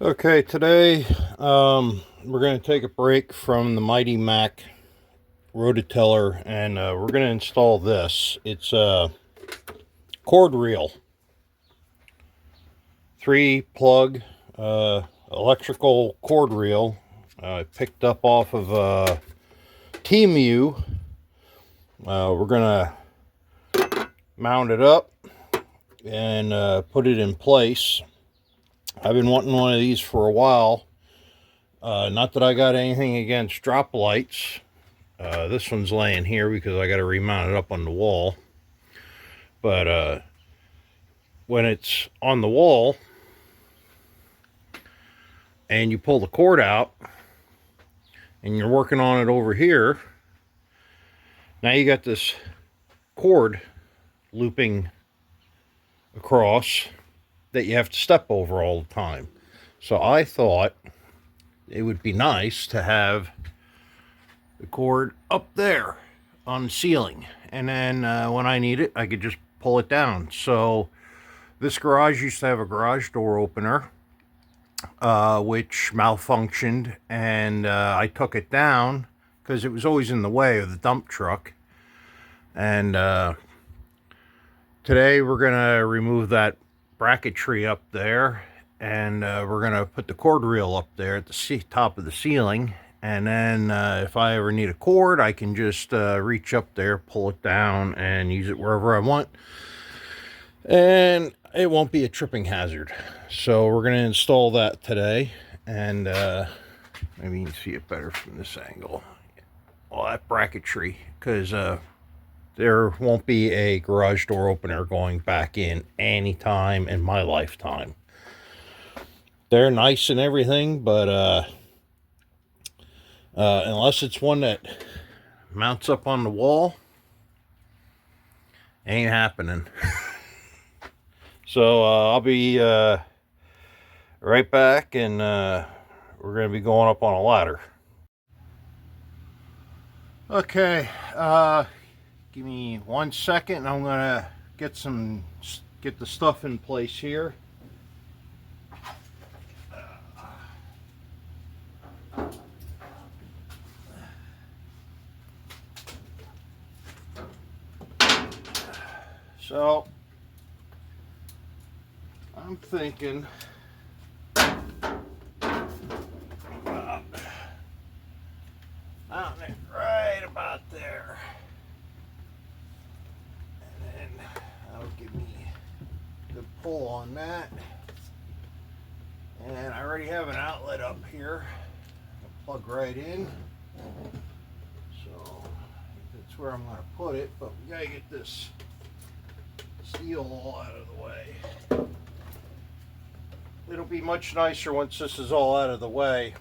Okay, today we're going to take a break from the Mighty Mac rototiller and we're going to install this. It's a cord reel, 3 plug electrical cord reel. I picked up off of Temu. We're going to mount it up and put it in place. I've been wanting one of these for a while. Not that I got anything against drop lights. This one's laying here because I got to remount it up on the wall. But when it's on the wall and you pull the cord out and you're working on it over here, now you got this cord looping across that you have to step over all the time. So I thought it would be nice to have the cord up there on the ceiling, and then when I need it I could just pull it down. So this garage used to have a garage door opener which malfunctioned, and I took it down because it was always in the way of the dump truck. And today we're gonna remove that bracketry up there, and we're gonna put the cord reel up there at the top of the ceiling. And then if I ever need a cord, I can just reach up there, pull it down, and use it wherever I want. And it won't be a tripping hazard. So we're going to install that today. And maybe you can see it better from this angle. All that bracketry, because there won't be a garage door opener going back in anytime in my lifetime. They're nice and everything, but unless it's one that mounts up on the wall, ain't happening. So I'll be right back, and we're going to be going up on a ladder. Okay, give me 1 second. I'm going to get the stuff in place here. So I'm thinking mounting it right about there, and then that'll give me a good pull on that. And I already have an outlet up here. I'll plug right in. So that's where I'm going to put it, but we got to get this steel all out of the way. It'll be much nicer once this is all out of the way,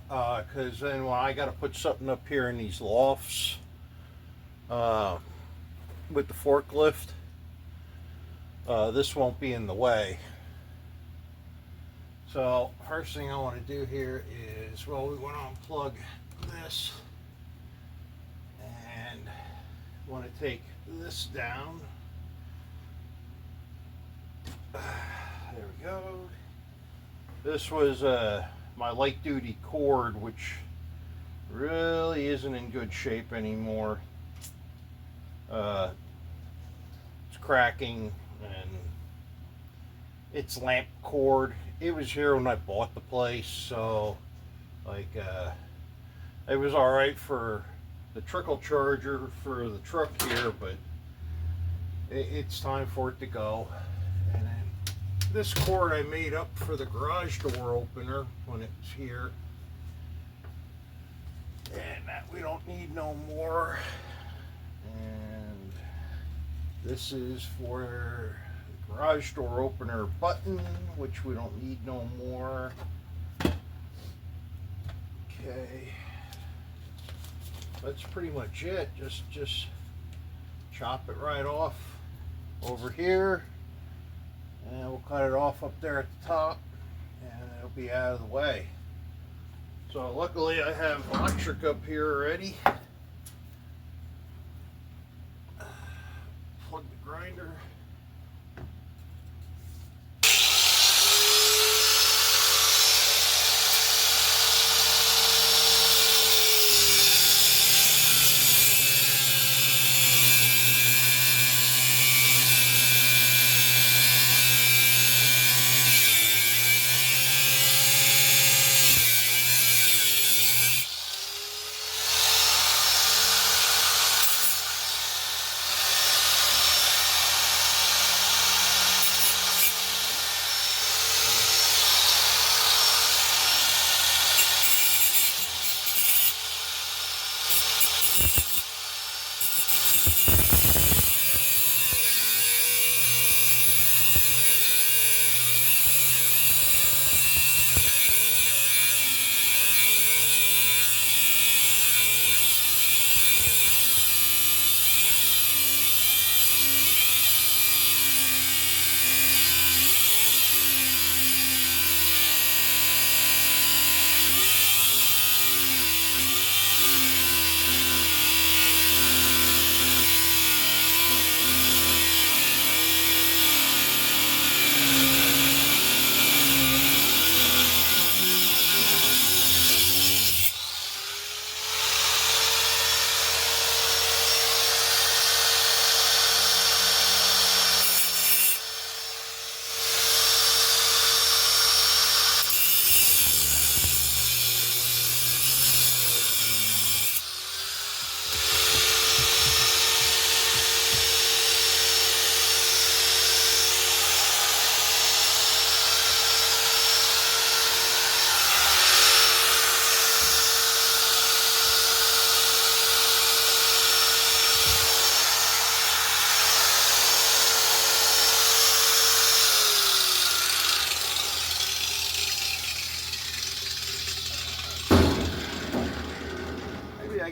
because then when I got to put something up here in these lofts with the forklift, this won't be in the way. So first thing I want to do here is, well, we want to unplug this, and want to take this down. There we go. This was my light duty cord, which really isn't in good shape anymore. It's cracking, and it's lamp cord. It was here when I bought the place, so like it was all right for the trickle charger for the truck here, but it's time for it to go. And then this cord I made up for the garage door opener when it's here, and that we don't need no more. And this is for the garage door opener button, which we don't need no more. Okay, that's pretty much it. Just chop it right off over here, and we'll cut it off up there at the top, and it'll be out of the way. So luckily I have electric up here already. Plug the grinder.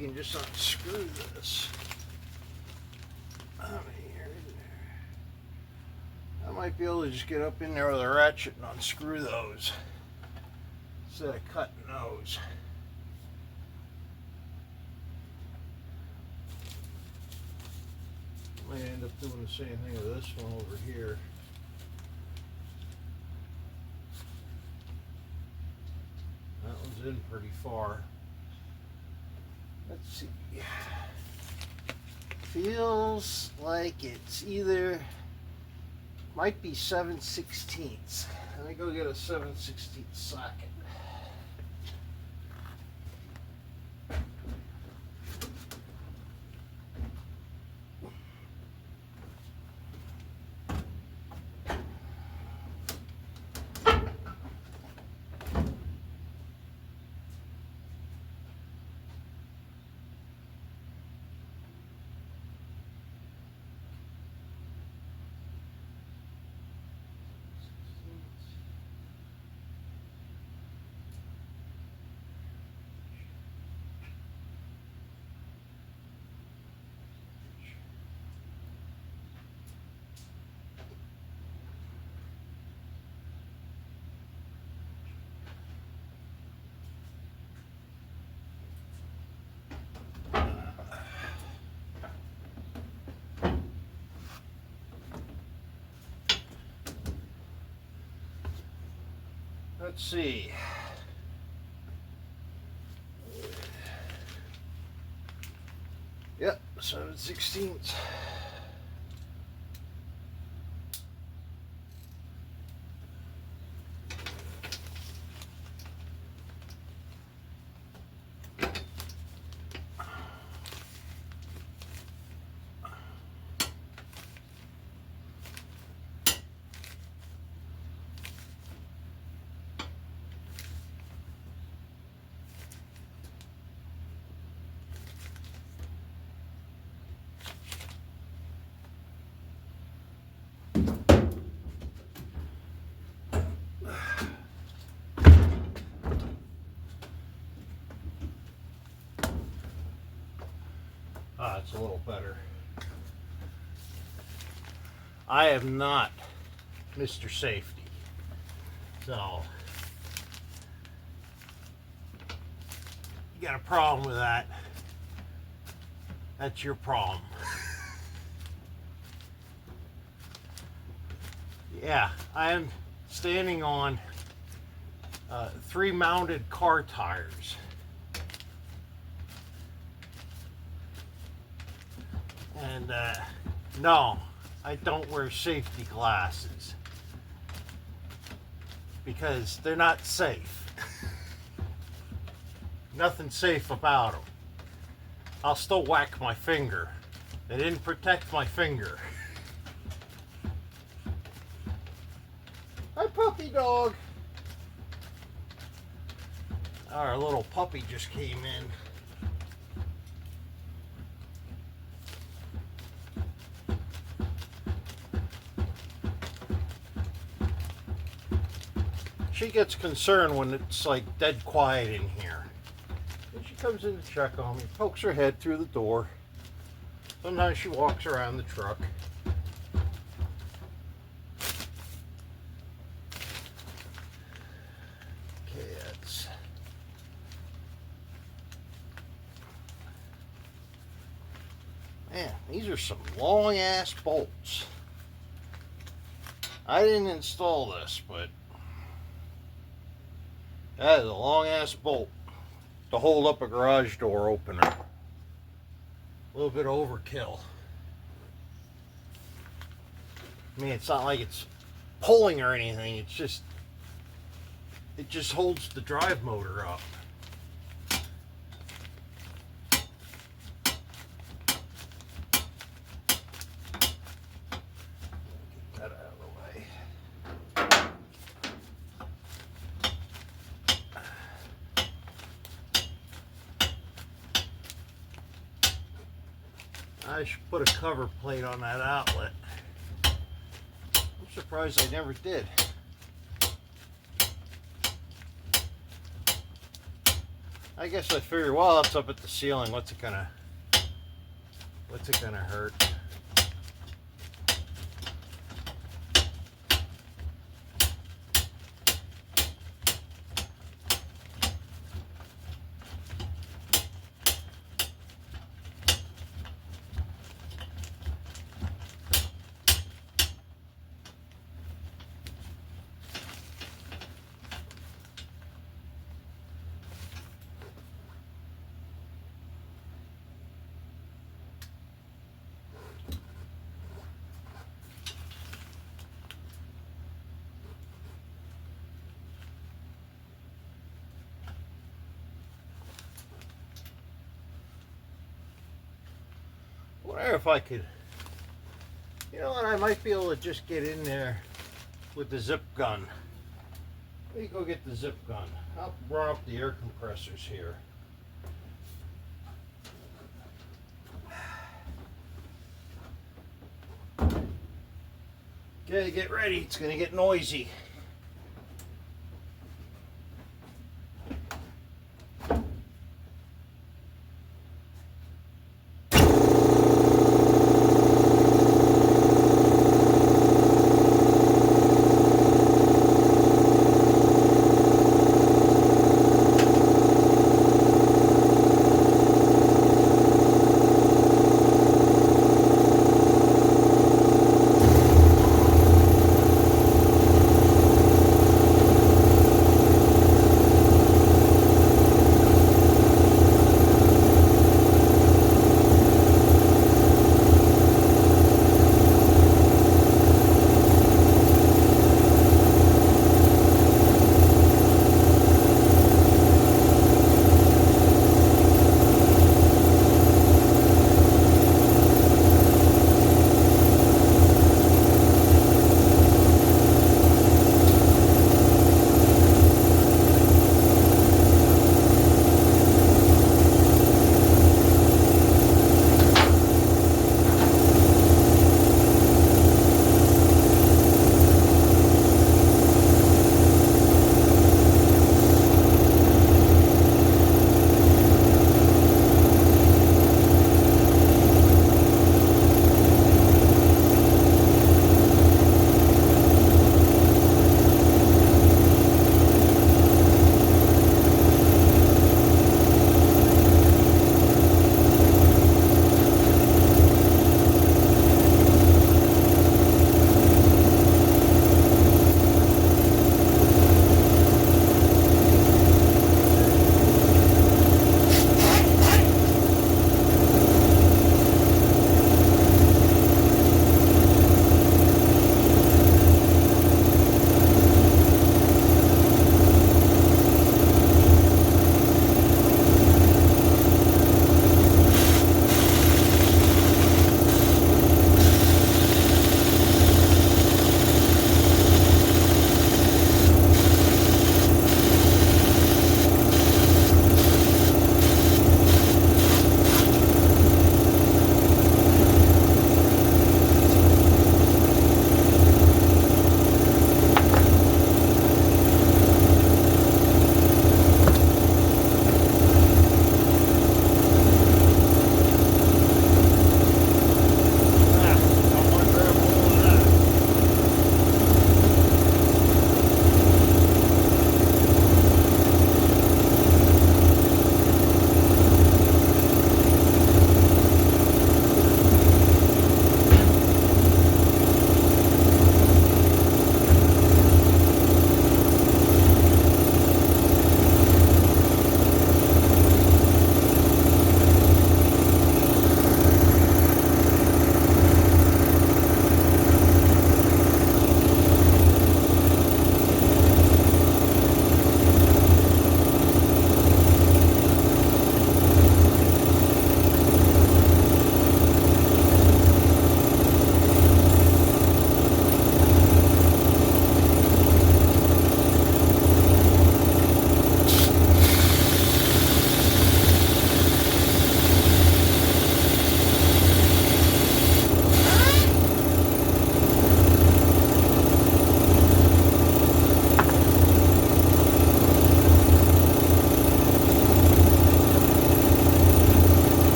can just unscrew this. I might be able to just get up in there with a ratchet and unscrew those instead of cutting those. Might end up doing the same thing with this one over here. That one's in pretty far. Let's see. Feels like it's either, might be 7/16. Let me go get a 7/16 socket. Let's see. Yep, 7/16. It's a little better. I am not Mr. Safety, so you got a problem with that, that's your problem. Yeah, I am standing on 3 mounted car tires. And no, I don't wear safety glasses because they're not safe. Nothing safe about them. I'll still whack my finger. They didn't protect my finger. Hi, puppy dog. Our little puppy just came in. She gets concerned when it's like dead quiet in here. And she comes in to check on me, pokes her head through the door. Sometimes she walks around the truck. Cats. Man, these are some long ass bolts. I didn't install this, but that is a long ass bolt to hold up a garage door opener. A little bit of overkill. I mean, it's not like it's pulling or anything, it's just, it just holds the drive motor up. Get that out of the way. I should put a cover plate on that outlet. I'm surprised I never did. I guess I figured while it's up at the ceiling, what's it gonna hurt? I wonder if I could, you know what, I might be able to just get in there with the zip gun. Let me go get the zip gun. I'll run up the air compressors here. Okay, get ready, it's gonna get noisy.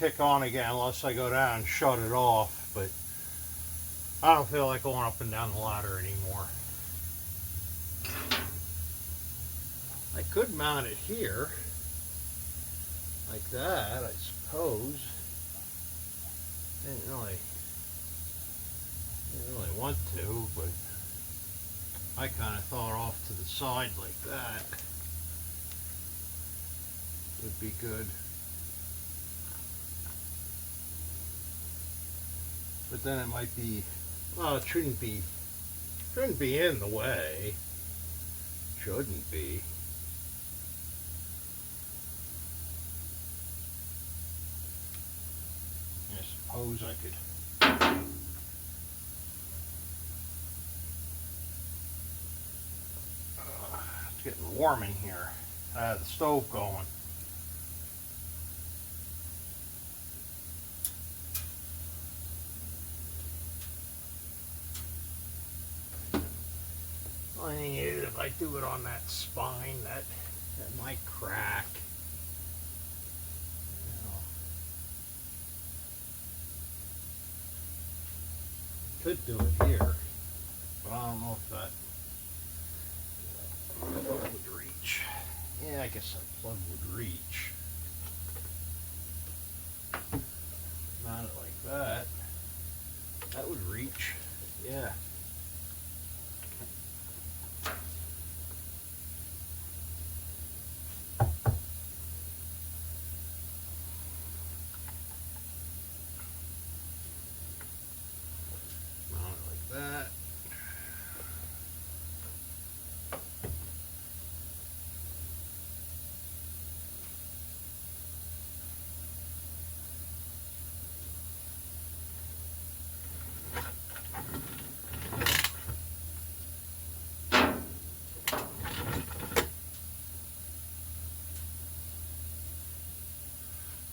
kick on again unless I go down and shut it off, but I don't feel like going up and down the ladder anymore. I could mount it here, like that, I suppose. Didn't really want to, but I kind of thought off to the side like that would be good. But then it might be, well, it shouldn't be in the way. Shouldn't be. I suppose I could. It's getting warm in here. I had the stove going. Only thing is, if I do it on that spine, that might crack. Could do it here, but I don't know if that plug would reach. Yeah, I guess that plug would reach. Mount it like that. That would reach. Yeah. That.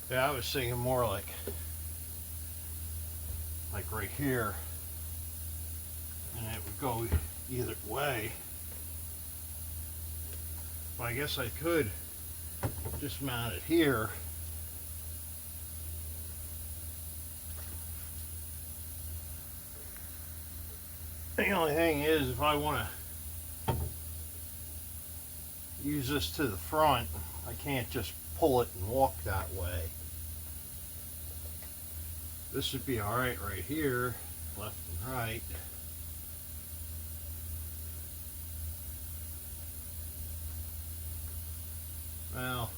Yeah, I was thinking more like right here. And it would go either way. But I guess I could just mount it here. The only thing is, if I want to use this to the front, I can't just pull it and walk that way. This would be alright right here, left and right. Well,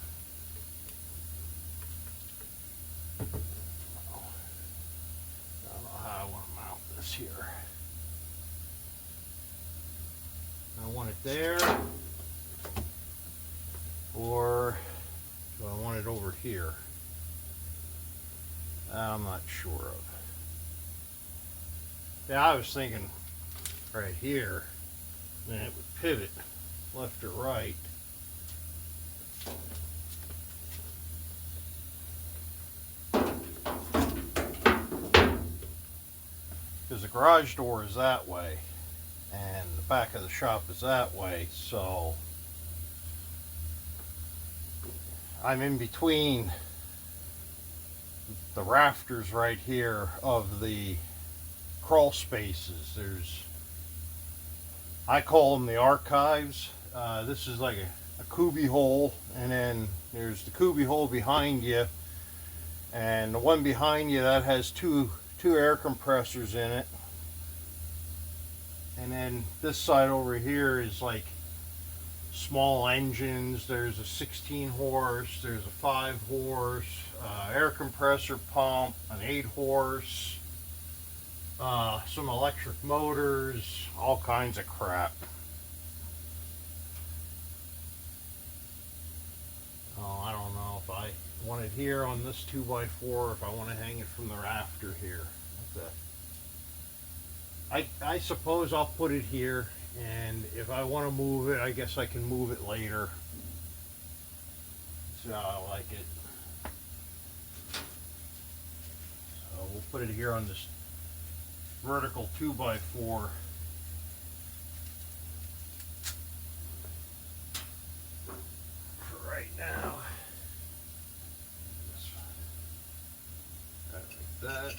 I don't know how I want to mount this here. I want it there, or do I want it over here? I'm not sure of. Yeah, I was thinking right here, then it would pivot left or right. Because the garage door is that way and the back of the shop is that way, so I'm in between the rafters right here of the crawl spaces. I call them the archives. This is like a cubby hole, and then there's the cubby hole behind you, and the one behind you that has two air compressors in it. And then this side over here is like small engines. There's a 16 horse, there's a 5 horse, air compressor pump, an 8 horse, some electric motors, all kinds of crap. Oh, I don't know if I want it here on this 2x4 or if I want to hang it from the rafter here. I suppose I'll put it here, and if I want to move it, I guess I can move it later. So I like it. So we'll put it here on this vertical 2x4. For right now. it.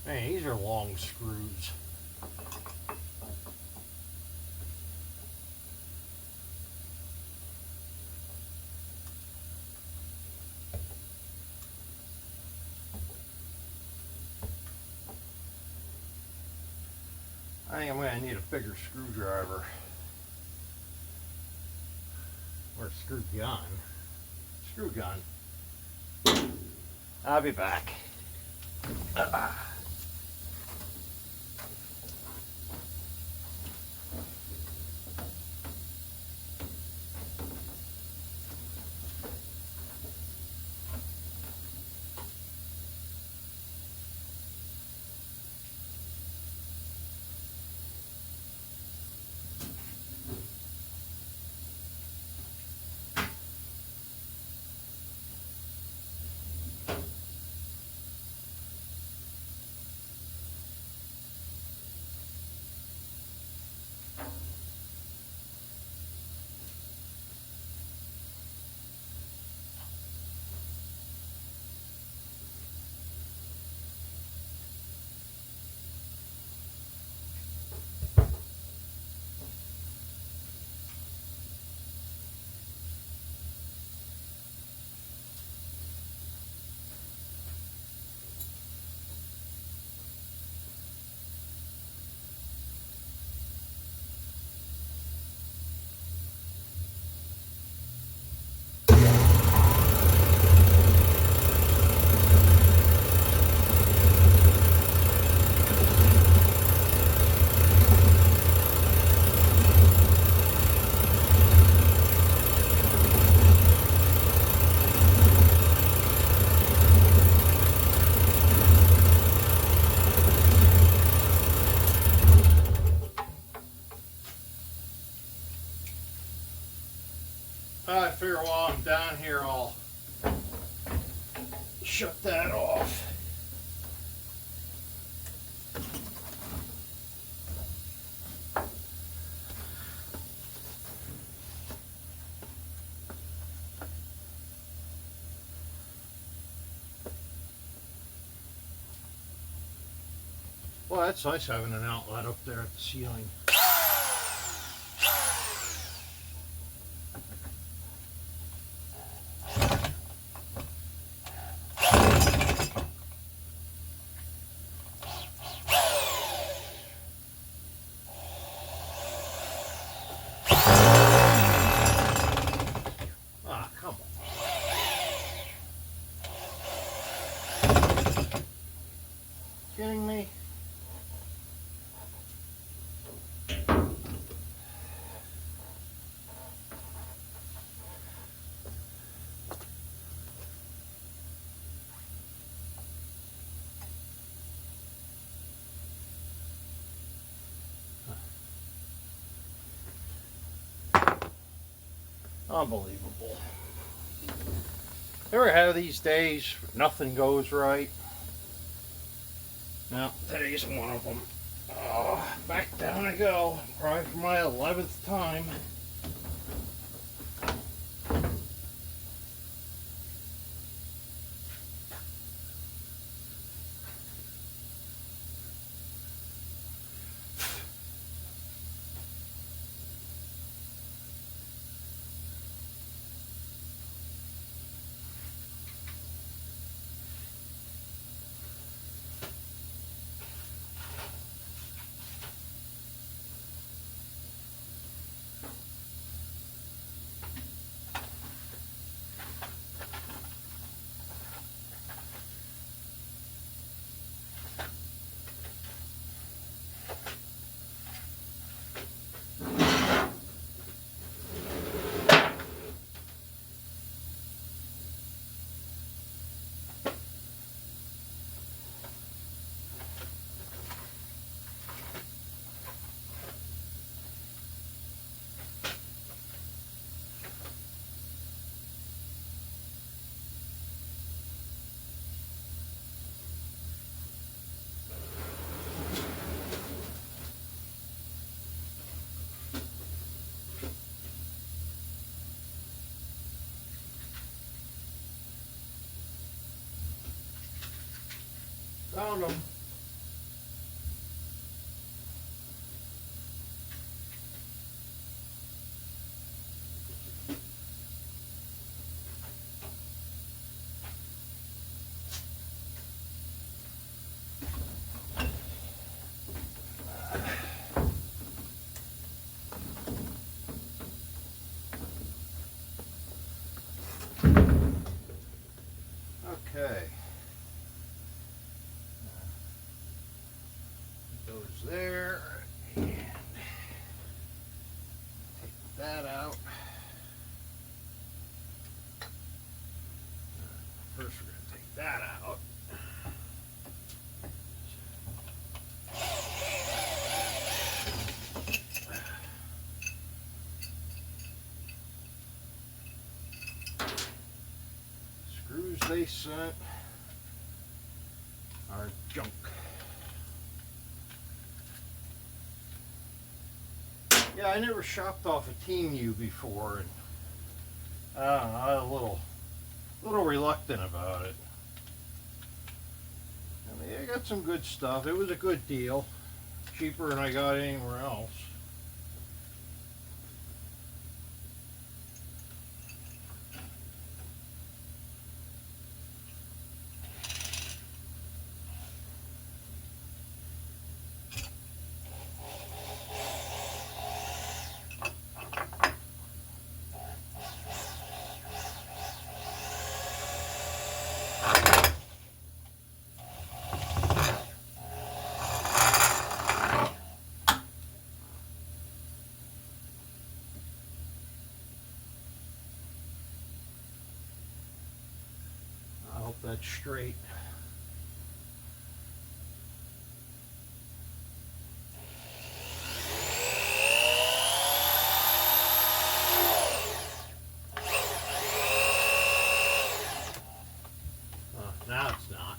Man, these are long screws. I think I'm going to need a bigger screwdriver. Or a screw gun. Screw gun. I'll be back. I figure while I'm down here, I'll shut that off. Well, that's nice having an outlet up there at the ceiling. Ah, come on. Kidding me? Unbelievable. Ever have these days where nothing goes right? Now, today's one of them. Oh, back down I go. Probably for my 11th time. Found them. Okay. Goes there. And take that out. First we're going to take that out. Screws they sent are junk. Yeah, I never shopped off a Team U before, and I don't know, I was a little reluctant about it. I mean, I got some good stuff. It was a good deal, cheaper than I got anywhere else. I hope that's straight. Now it's not.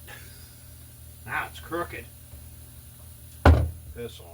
Now it's crooked. Piss on it.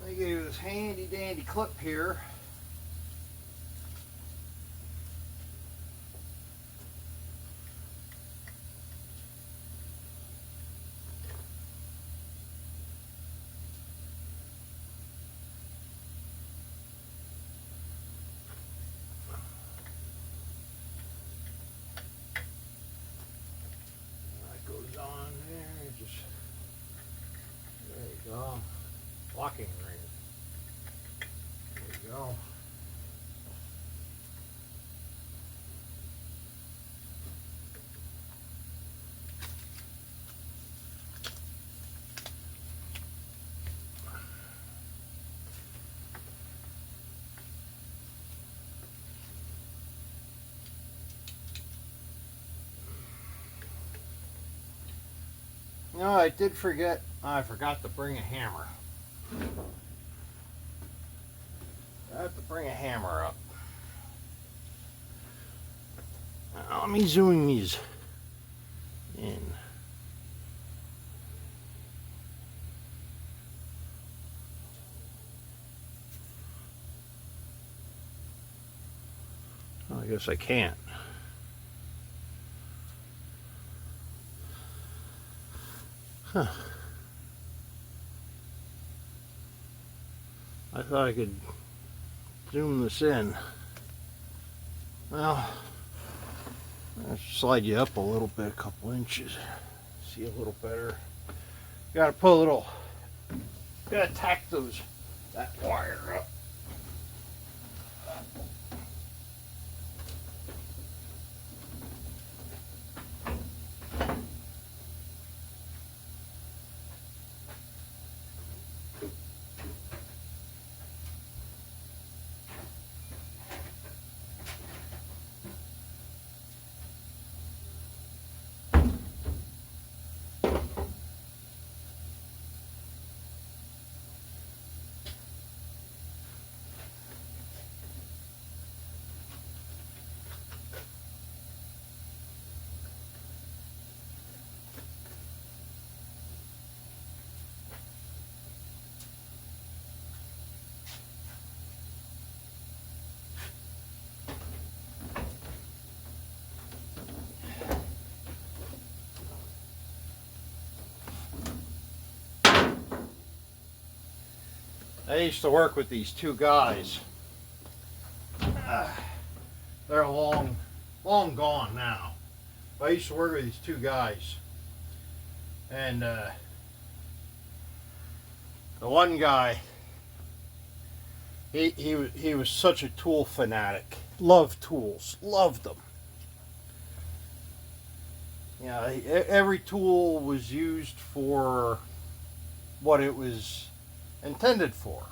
They gave this handy dandy clip here. That goes on there, just, there you go. Locking ring. There you go. No, I did forget. I forgot to bring a hammer. I have to bring a hammer up. Now, let me zoom these in. Well, I guess I can't. Huh. I thought I could zoom this in. Well, I'll slide you up a little bit, a couple inches. See a little better. Gotta put a little, gotta tack that wire up. I used to work with these two guys. They're long gone now. But I used to work with these two guys. And the one guy, he was such a tool fanatic. Loved tools. Loved them. You know, every tool was used for what it was intended for.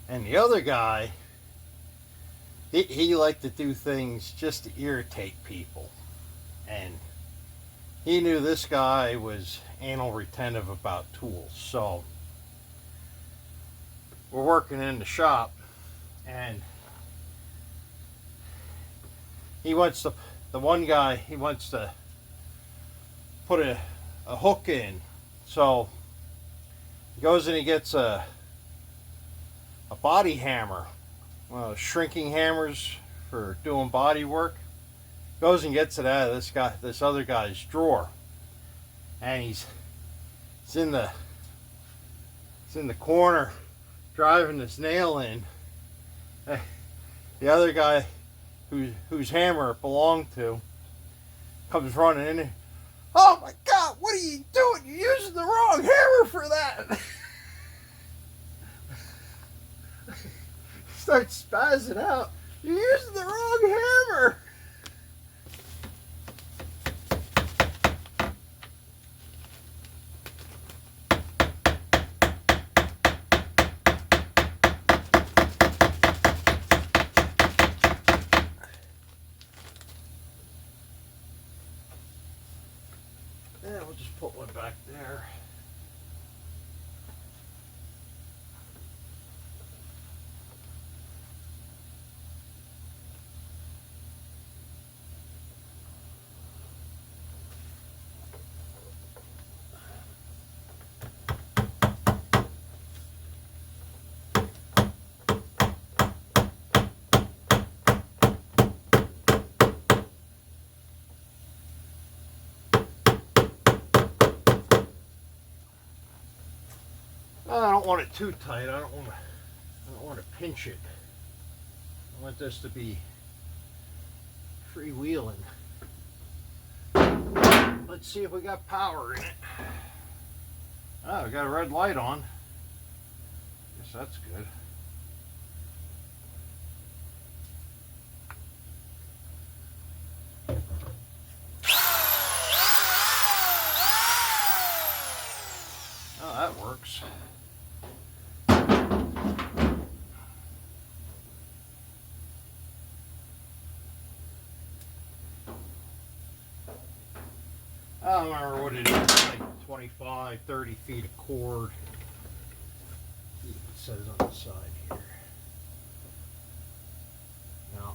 And the other guy, he liked to do things just to irritate people. And he knew this guy was anal retentive about tools. So we're working in the shop, and he wants to, the one guy, he wants to put a hook in. So he goes and he gets a body hammer, one of those shrinking hammers for doing body work. Goes and gets it out of this other guy's drawer, and he's in the corner driving this nail in. The other guy whose hammer it belonged to comes running in. Oh my God, what are you doing? You're using the wrong hammer for that. Starts spazzing out. You're using the wrong hammer. Yeah, we'll just put one back there. I don't want it too tight. I don't want to pinch it. I want this to be freewheeling. Let's see if we got power in it. Oh, we got a red light on. Guess that's good. Oh, that works. I don't remember what it is, like 25, 30 feet of cord. It says on the side here. Now,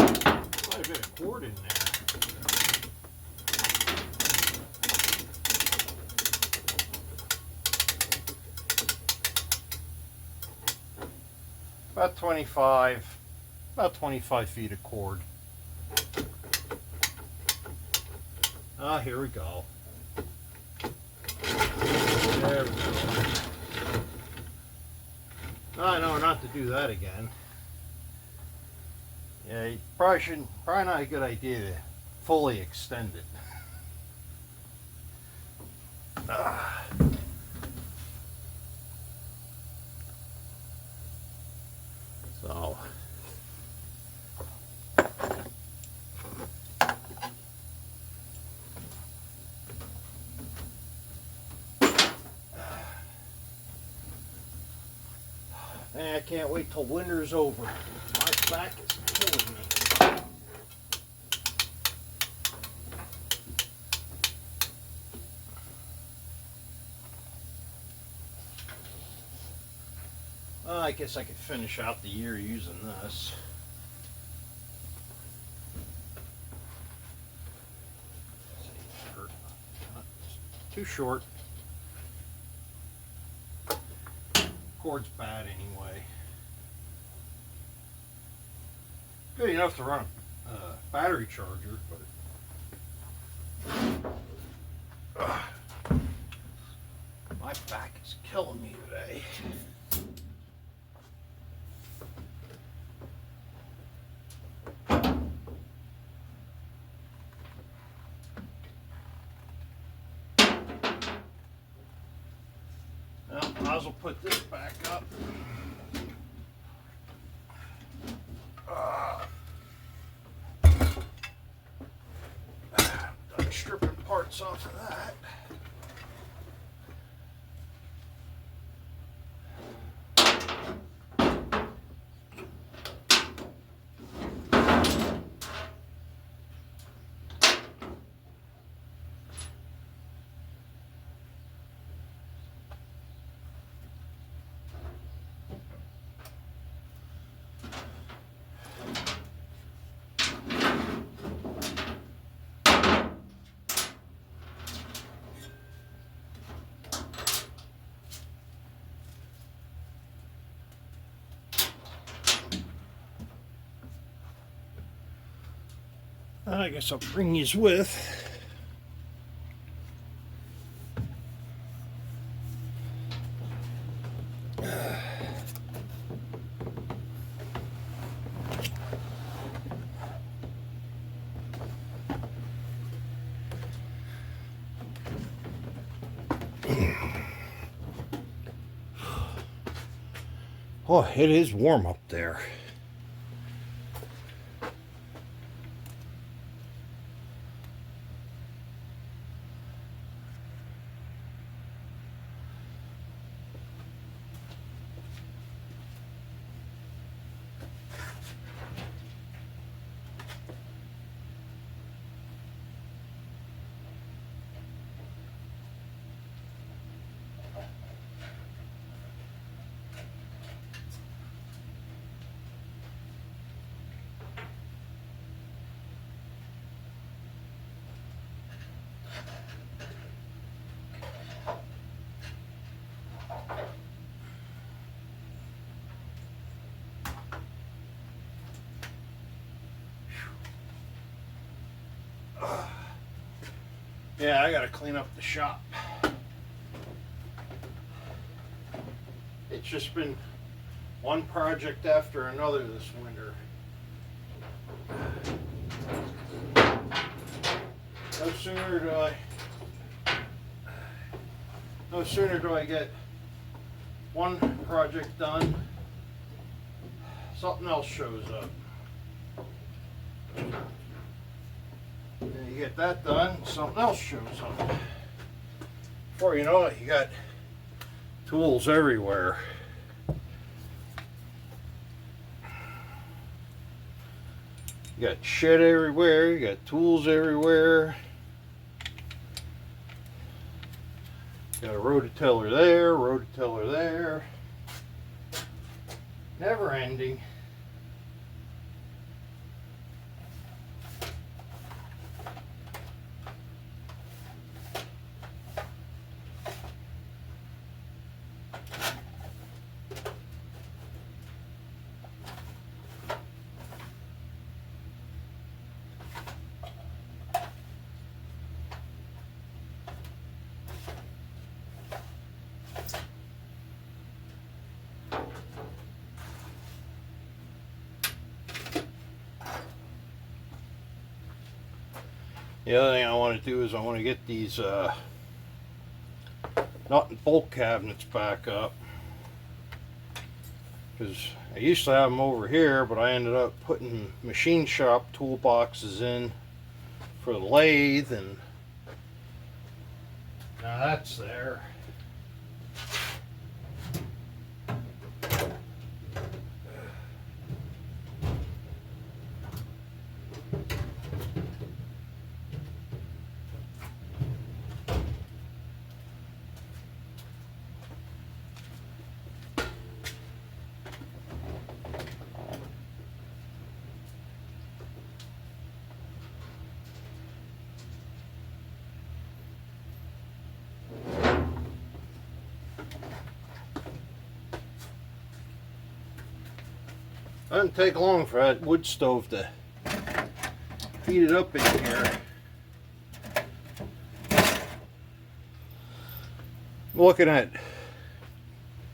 quite a bit of cord in there. About 25 feet of cord. Ah, here we go. There we go. I know not to do that again. Yeah, you probably not a good idea to fully extend it. So. Man, I can't wait till winter's over. My back is killing me. Well, I guess I could finish out the year using this. Too short. Cord's bad anyway. Good enough to run a battery charger, but My back is killing me today. Well, might as well put this back up. Done stripping parts off of that. I guess I'll bring these with. Oh, it is warm up there. Yeah, I gotta clean up the shop. It's just been one project after another this winter. No sooner do I get one project done, something else shows up. And you get that done, something else shows up. Before you know it, you got tools everywhere. You got shit everywhere, you got tools everywhere. Got a rototiller there, rototiller there. Never ending. The other thing I want to do is I want to get these nut and bolt cabinets back up, because I used to have them over here, but I ended up putting machine shop toolboxes in for the lathe, and now that's there. Doesn't take long for that wood stove to heat it up in here. looking at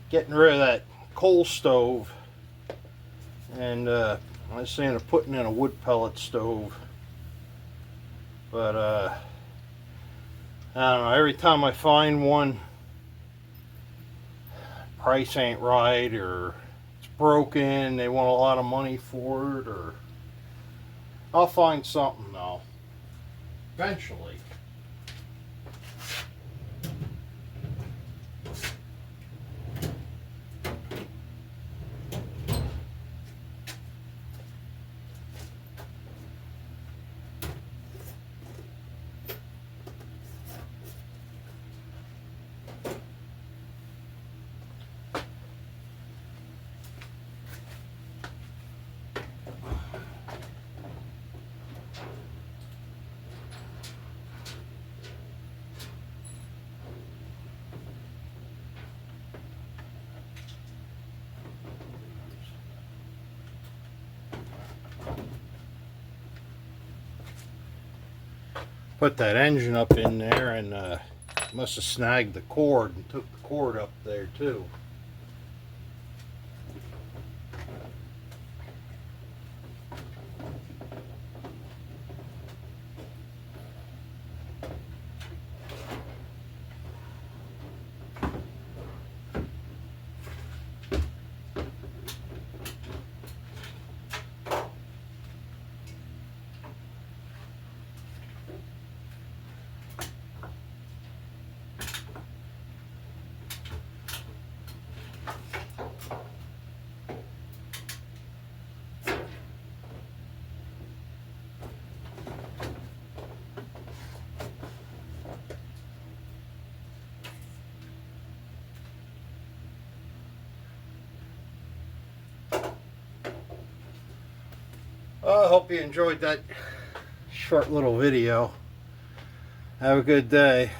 getting rid of that coal stove, and I was saying of putting in a wood pellet stove, but I don't know, every time I find one, price ain't right, or it's broken, they want a lot of money for it, or I'll find something though eventually. Put that engine up in there, and must have snagged the cord and took the cord up there too. I hope you enjoyed that short little video. Have a good day.